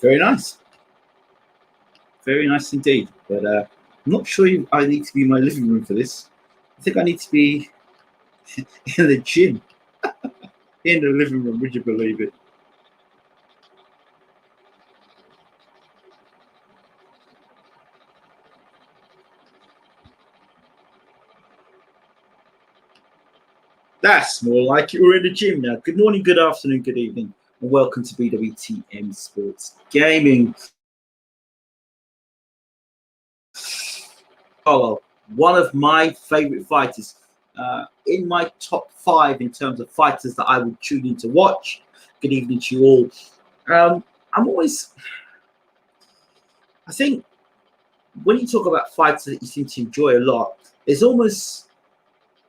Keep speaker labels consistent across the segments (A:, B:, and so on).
A: Very nice. Very nice indeed. But I'm not sure I need to be in my living room for this. I think I need to be in the gym, in the living room. Would you believe it? That's more like it. We're in the gym now. Good morning, good afternoon, good evening, and welcome to BWTM Sports Gaming. Charlo, one of my favorite fighters, in my top 5 in terms of fighters that I would tune in to watch. Good evening to you all. I think when you talk about fighters that you seem to enjoy a lot, there's almost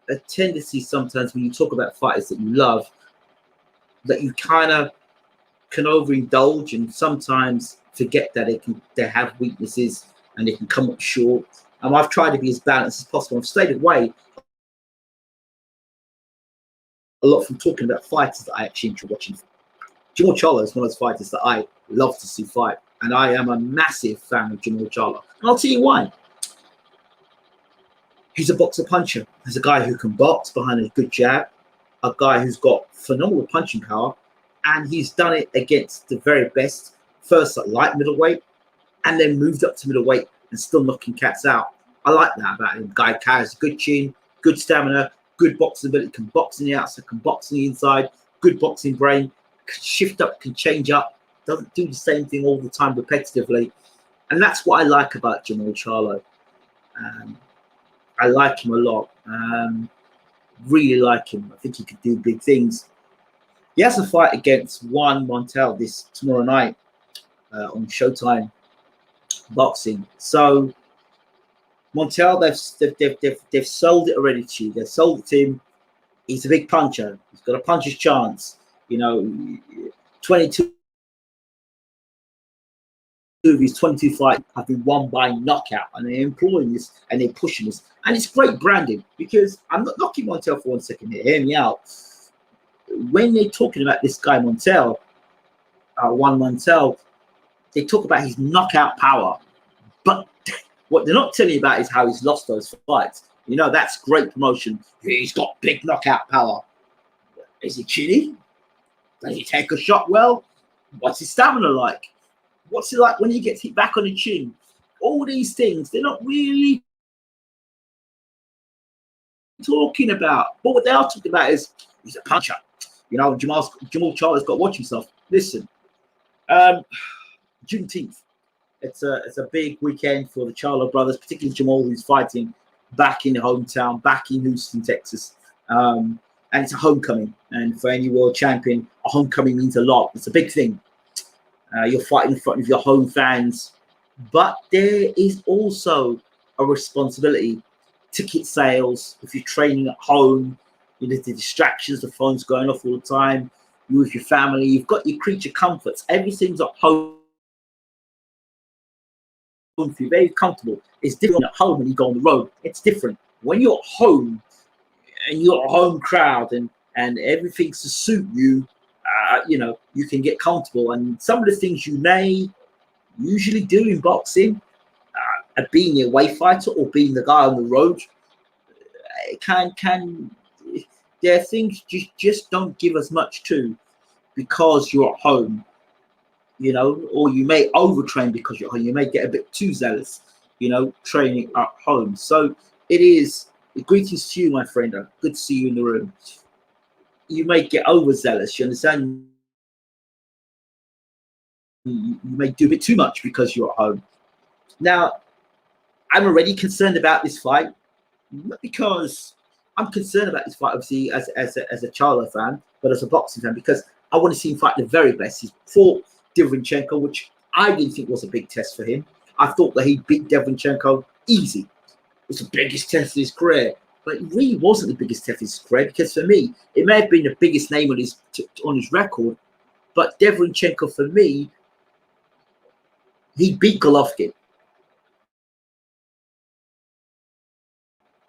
A: a tendency sometimes when you talk about fighters that you love that you kind of can overindulge and sometimes forget that they have weaknesses and they can come up short. I've tried to be as balanced as possible. I've stayed away a lot from talking about fighters that I actually enjoy watching. Jermall Charlo is one of those fighters that I love to see fight, and I am a massive fan of Jermall Charlo. And I'll tell you why. He's a boxer puncher. He's a guy who can box behind a good jab, a guy who's got phenomenal punching power, and he's done it against the very best, first at light middleweight, and then moved up to middleweight and still knocking cats out. I like that about him. Guy carries a good chin, good stamina, good boxing ability, can box on the outside, can box on the inside, good boxing brain, can shift up, can change up, doesn't do the same thing all the time repetitively. And that's what I like about Jermall Charlo. I like him a lot. Really like him. I think he could do big things. He has a fight against Juan Montiel tomorrow night on Showtime Boxing. So Montiel, they've sold it already to you. They've sold it to him. He's a big puncher. He's got a puncher's chance. 22 of his 22 fights have been won by knockout, and they're employing this and they're pushing this. And it's great branding because I'm not knocking Montiel for 1 second here. Hear me out. When they're talking about this guy Montiel, Juan Montiel, they talk about his knockout power, but what they're not telling you about is how he's lost those fights. That's great promotion. He's got big knockout power. Is he chinny? Does he take a shot well? What's his stamina like? What's it like when he gets hit back on the chin? All these things, they're not really talking about. But what they are talking about is he's a puncher. Jermall Charles got to watch himself. Listen, Juneteenth. It's a big weekend for the Charlo brothers, particularly Jermall, who's fighting back in the hometown, back in Houston, Texas. And it's a homecoming. And for any world champion, a homecoming means a lot. It's a big thing. You're fighting in front of your home fans. But there is also a responsibility. Ticket sales, if you're training at home, the distractions, the phone's going off all the time. You're with your family. You've got your creature comforts. Everything's at home. You're very comfortable. It's different at home when you go on the road. It's different when you're at home and you're a home crowd and everything's to suit you. You can get comfortable, and some of the things you may usually do in boxing, being the away fighter or being the guy on the road, there are things you just don't give as much to because you're at home. Or you may overtrain because you're home. You may get a bit too zealous, training at home. So it is greetings to you, my friend. Good to see you in the room. You may get overzealous, you understand? You may do a bit too much because you're at home. Now, I'm already concerned about this fight, not because I'm concerned about this fight, obviously, as a Charlo fan, but as a boxing fan, because I want to see him fight the very best. He's fought Derevyanchenko, which I didn't think was a big test for him. I thought that he beat Derevyanchenko easy. It was the biggest test of his career, but it really wasn't the biggest test of his career because for me, it may have been the biggest name on his record, but Derevyanchenko, for me, he beat Golovkin.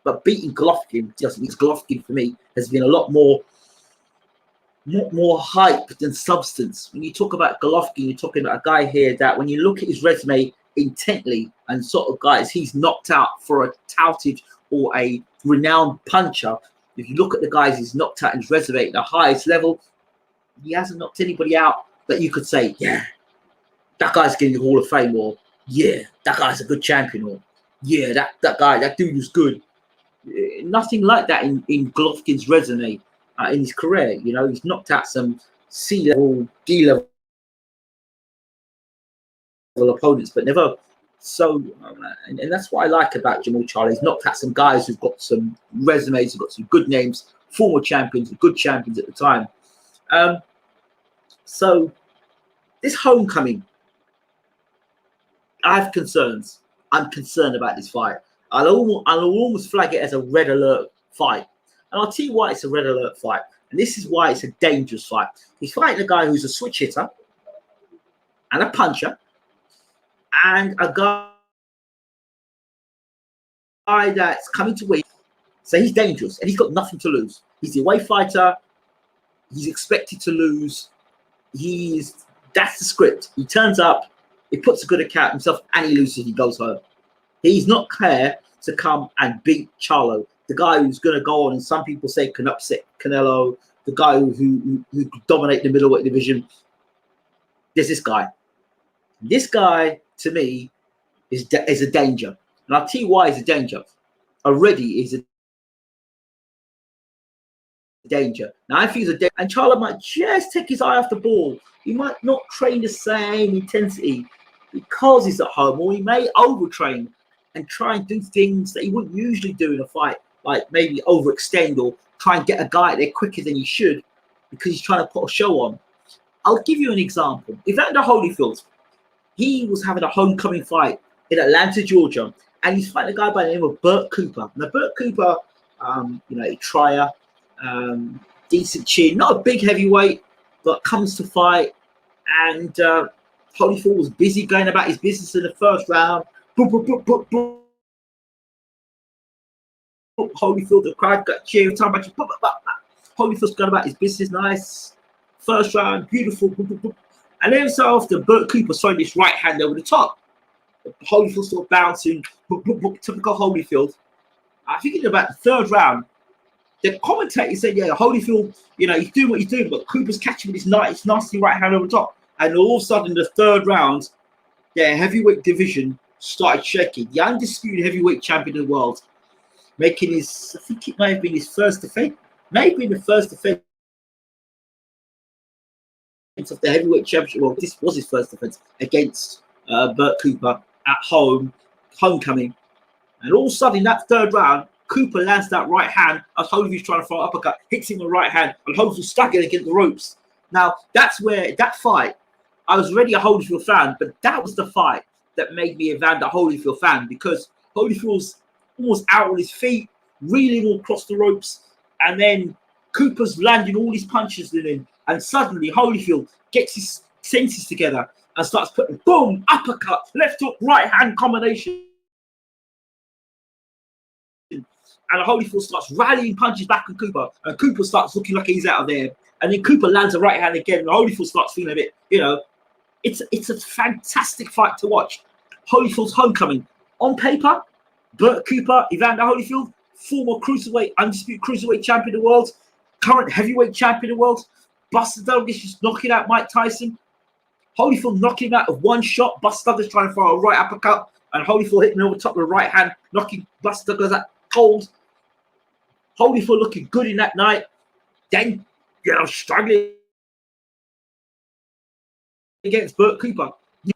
A: But beating Golovkin, just means Golovkin for me has been a lot more more hype than substance. When you talk about Golovkin, you're talking about a guy here that when you look at his resume intently and sort of guys he's knocked out for a touted or a renowned puncher, if you look at the guys he's knocked out in his resume at the highest level, he hasn't knocked anybody out that you could say, yeah, that guy's getting the Hall of Fame, or yeah, that guy's a good champion, or yeah, that dude was good. Nothing like that in Golovkin's resume in his career. You know, he's knocked out some C-level, D-level opponents, but never so. And that's what I like about Jermall Charlo. He's knocked out some guys who've got some resumes, who've got some good names, former champions, good champions at the time. So this homecoming, I have concerns. I'm concerned about this fight. I'll almost flag it as a red alert fight. And I'll tell you why it's a red alert fight. And this is why it's a dangerous fight. He's fighting a guy who's a switch hitter and a puncher and a guy that's coming to win. So he's dangerous and he's got nothing to lose. He's the away fighter. He's expected to lose. That's the script. He turns up, he puts a good account himself, and he loses, he goes home. He's not here to come and beat Charlo, the guy who's going to go on, and some people say can upset Canelo, the guy who dominate the middleweight division. There's this guy. This guy, to me, is a danger. And I'll tell you why he's a danger. Already is a danger. Now, I think he's a danger. And Charlo might just take his eye off the ball. He might not train the same intensity because he's at home, or he may overtrain and try and do things that he wouldn't usually do in a fight, like maybe overextend or try and get a guy there quicker than he should because he's trying to put a show on. I'll give you an example. Evander Holyfield, he was having a homecoming fight in Atlanta, Georgia, and he's fighting a guy by the name of Burt Cooper. Now, Burt Cooper, a trier, decent chin, not a big heavyweight, but comes to fight, and Holyfield was busy going about his business in the first round. Boop, boop, boop, boop, boop. Holyfield, the crowd got cheering. Holyfield's going about his business, nice. First round, beautiful. Boop, boop, boop. And then so after Burt Cooper throwing this right hand over the top. Holyfield sort of bouncing, boop, boop, boop, typical Holyfield. I think in about the third round, the commentator said, yeah, Holyfield, he's doing what he's doing, but Cooper's catching with his nasty right hand over the top. And all of a sudden, the third round, their heavyweight division started shaking. The undisputed heavyweight champion of the world, making his, I think it may have been his first defense, maybe the first defense of the heavyweight championship. Well, this was his first defense against Burt Cooper at home, homecoming. And all of a sudden, in that third round, Cooper lands that right hand as Holyfield's trying to throw an uppercut, hits him with right hand, and Holyfield's staggered against the ropes. Now, that's where that fight, I was already a Holyfield fan, but that was the fight that made me a Evander Holyfield fan, because Holyfield's almost out on his feet, reeling all across the ropes, and then Cooper's landing all these punches in him, and suddenly Holyfield gets his senses together and starts putting boom, uppercut, left hook, right hand combination. And Holyfield starts rallying punches back on Cooper, and Cooper starts looking like he's out of there. And then Cooper lands a right hand again, and Holyfield starts feeling a bit, it's a fantastic fight to watch. Holyfield's homecoming. On paper, Burt Cooper, Evander Holyfield, former cruiserweight, undisputed cruiserweight champion of the world, current heavyweight champion of the world. Buster Douglas just knocking out Mike Tyson. Holyfield knocking him out of one shot. Buster Douglas trying to throw a right uppercut, and Holyfield hitting over the top with the right hand, knocking Buster Douglas out cold. Holyfield looking good in that night. Then, struggling against Burt Cooper.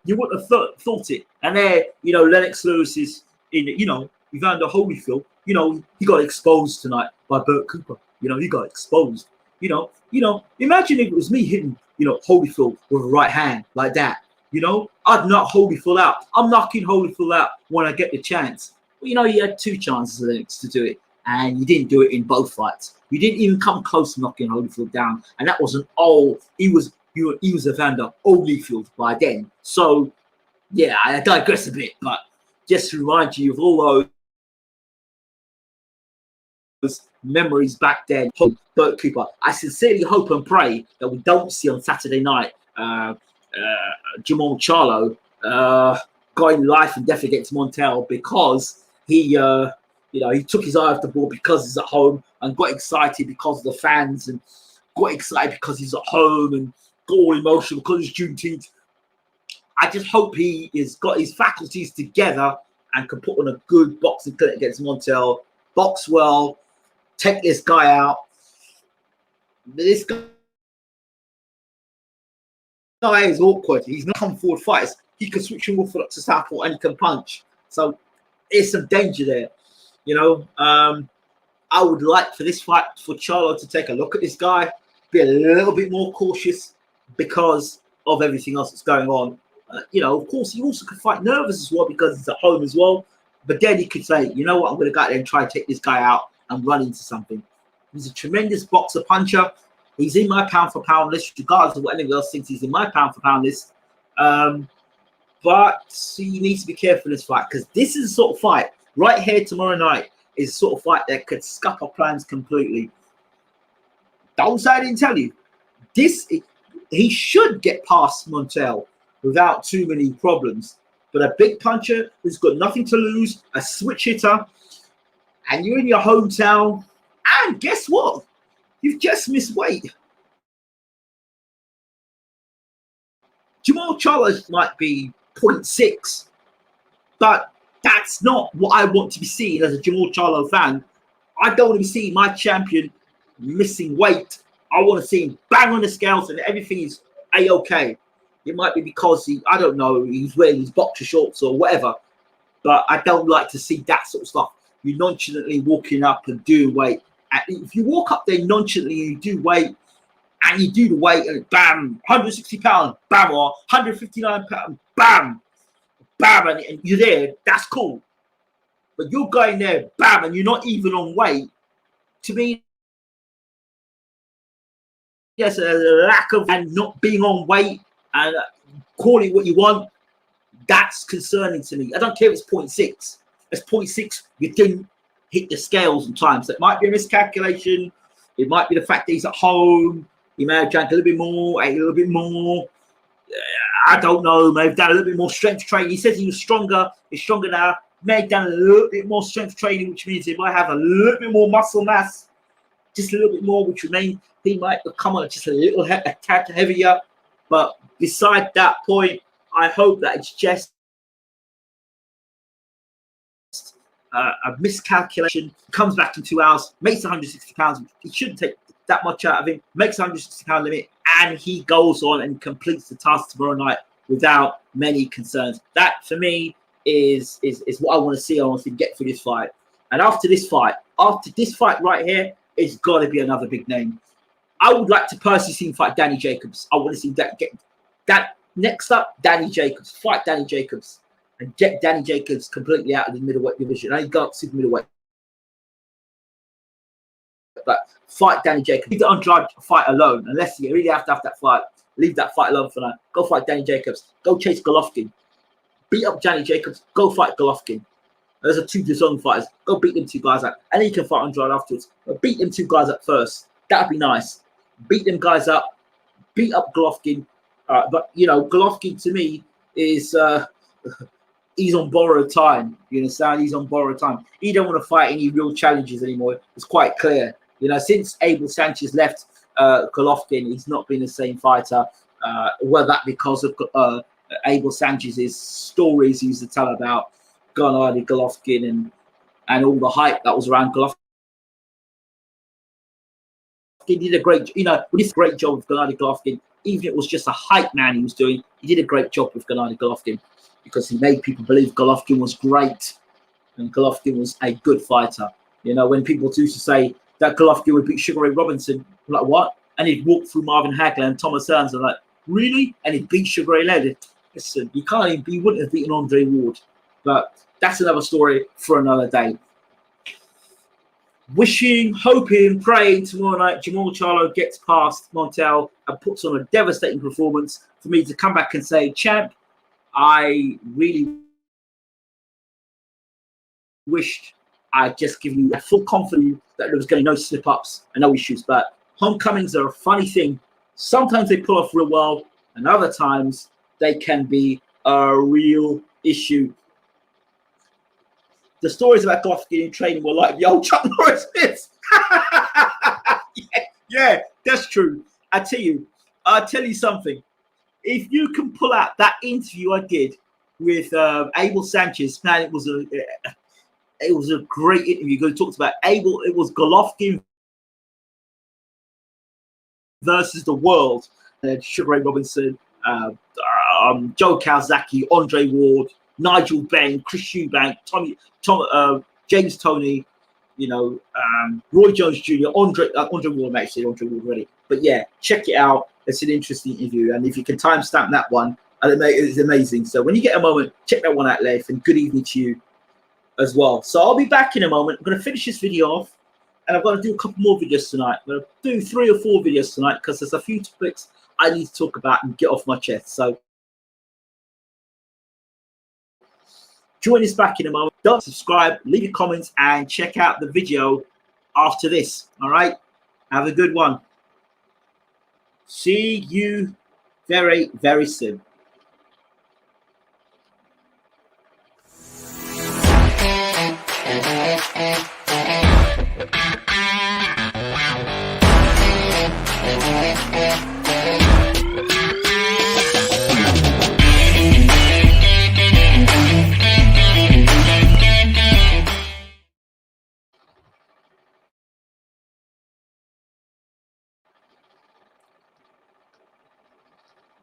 A: You wouldn't have thought it. And there, Lennox Lewis is in, Evander Holyfield, he got exposed tonight by Burt Cooper. He got exposed. Imagine if it was me hitting, Holyfield with a right hand like that. I'd knock Holyfield out. I'm knocking Holyfield out when I get the chance. Well, you had two chances, Lennox, to do it, and you didn't do it in both fights. You didn't even come close to knocking Holyfield down, and that was he was Evander Holyfield by then. So, yeah, I digress a bit, but just to remind you of all those memories back then. Bert Cooper. I sincerely hope and pray that we don't see on Saturday night Jermall Charlo going life and death against Montiel because he took his eye off the ball because he's at home and got excited because of the fans and got excited because he's at home and got all emotional because it's Juneteenth. I just hope he has got his faculties together and can put on a good boxing clinic against Montiel, box well, take this guy out. This guy is awkward. He's not come forward fighters. He can switch from orthodox to southpaw and he can punch. So there's some danger there. I would like for this fight for Charlo to take a look at this guy, be a little bit more cautious because of everything else that's going on. Of course, he also could fight nervous as well because he's at home as well. But then he could say, you know what, I'm going to go out there and try and take this guy out and run into something. He's a tremendous boxer, puncher. He's in my pound for pound list, regardless of what anyone else thinks. He's in my pound for pound list. But he needs to be careful in this fight because this is the sort of fight right here tomorrow night is the sort of fight that could scupper plans completely. Don't say I didn't tell you. He should get past Montiel without too many problems. But a big puncher who's got nothing to lose, a switch hitter, and you're in your hometown, and guess what? You've just missed weight. Jermall Charlo might be 0.6, but that's not what I want to be seeing as a Jermall Charlo fan. I don't want to be seeing my champion missing weight. I want to see him bang on the scales and everything is A-okay. It might be because I don't know, he's wearing his boxer shorts or whatever, but I don't like to see that sort of stuff. You nonchalantly walking up and doing weight. And if you walk up there nonchalantly and you do weight, and you do the weight and bam, 160 pounds, bam, or 159 pounds, bam, bam, and you're there, that's cool. But you're going there, bam, and you're not even on weight. To me, there's a lack of and not being on weight and call it what you want. That's concerning to me. I don't care if it's 0.6. It's 0.6. You didn't hit the scales sometimes. So it might be a miscalculation. It might be the fact that he's at home. He may have drank a little bit more, ate a little bit more. I don't know. May have done a little bit more strength training. He says he was stronger. He's stronger now. May have done a little bit more strength training, which means he might have a little bit more muscle mass. Just a little bit more, which would mean he might become just a tad heavier. But beside that point, I hope that it's just a miscalculation. Comes back in 2 hours, makes 160 pounds. He shouldn't take that much out of him, makes 160 pound limit, and he goes on and completes the task tomorrow night without many concerns. That for me is what I want to see. I want to get through this fight. And after this fight right here, it's got to be another big name. I would like to personally see him fight Danny Jacobs. I want to see that get that next up. Danny Jacobs, fight Danny Jacobs and get Danny Jacobs completely out of the middleweight division. I ain't got super middleweight, but fight Danny Jacobs. Leave the Andrade fight alone, unless you really have to have that fight. Leave that fight alone for now. Go fight Danny Jacobs. Go chase Golovkin. Beat up Danny Jacobs. Go fight Golovkin. Those are two DAZN fighters. Go beat them two guys up, and then you can fight Andrade afterwards. But beat them two guys up first. That'd be nice. Beat them guys up. Beat up Golovkin. But Golovkin to me is he's on borrowed time. You understand? He's on borrowed time. He don't want to fight any real challenges anymore. It's quite clear. Since Abel Sanchez left Golovkin, he's not been the same fighter. Whether that because of Abel Sanchez's stories he used to tell about Gennady Golovkin and all the hype that was around Golovkin. He did a great, great job with Gennady Golovkin. Even if it was just a hype man he was doing, he did a great job with Gennady Golovkin because he made people believe Golovkin was great and Golovkin was a good fighter. When people used to say that Golovkin would beat Sugar Ray Robinson, I'm like, what? And he'd walk through Marvin Hagler and Thomas Hearns and like, really? And he'd beat Sugar Ray Leonard. Listen, he wouldn't have beaten Andre Ward. But that's another story for another day. Wishing, hoping, praying tomorrow night Jermall Charlo gets past Montiel and puts on a devastating performance for me to come back and say, champ, I really wished I'd just given you a full confidence that there was going to be no slip-ups and no issues. But homecomings are a funny thing. Sometimes they pull off real well, and other times they can be a real issue. The stories about Golovkin in training were like the old Chuck Norris bits. yeah, that's true. I'll tell you something. If you can pull out that interview I did with Abel Sanchez, man, it was a great interview because it talks about Abel. It was Golovkin versus the world. Sugar Ray Robinson, Joe Calzaghe, Andre Ward, Nigel Benn, Chris Eubank, James Toney, Roy Jones Jr., Andre Ward, actually, Andre Ward already. But yeah, check it out. It's an interesting interview. And if you can timestamp that one, it's amazing. So when you get a moment, check that one out, Leif. And good evening to you as well. So I'll be back in a moment. I'm going to finish this video off. And I'm going to do a couple more videos tonight. I'm going to do 3 or 4 videos tonight because there's a few topics I need to talk about and get off my chest. So join us back in a moment. Don't subscribe, leave your comments, and check out the video after this. All right? Have a good one. See you very, very soon.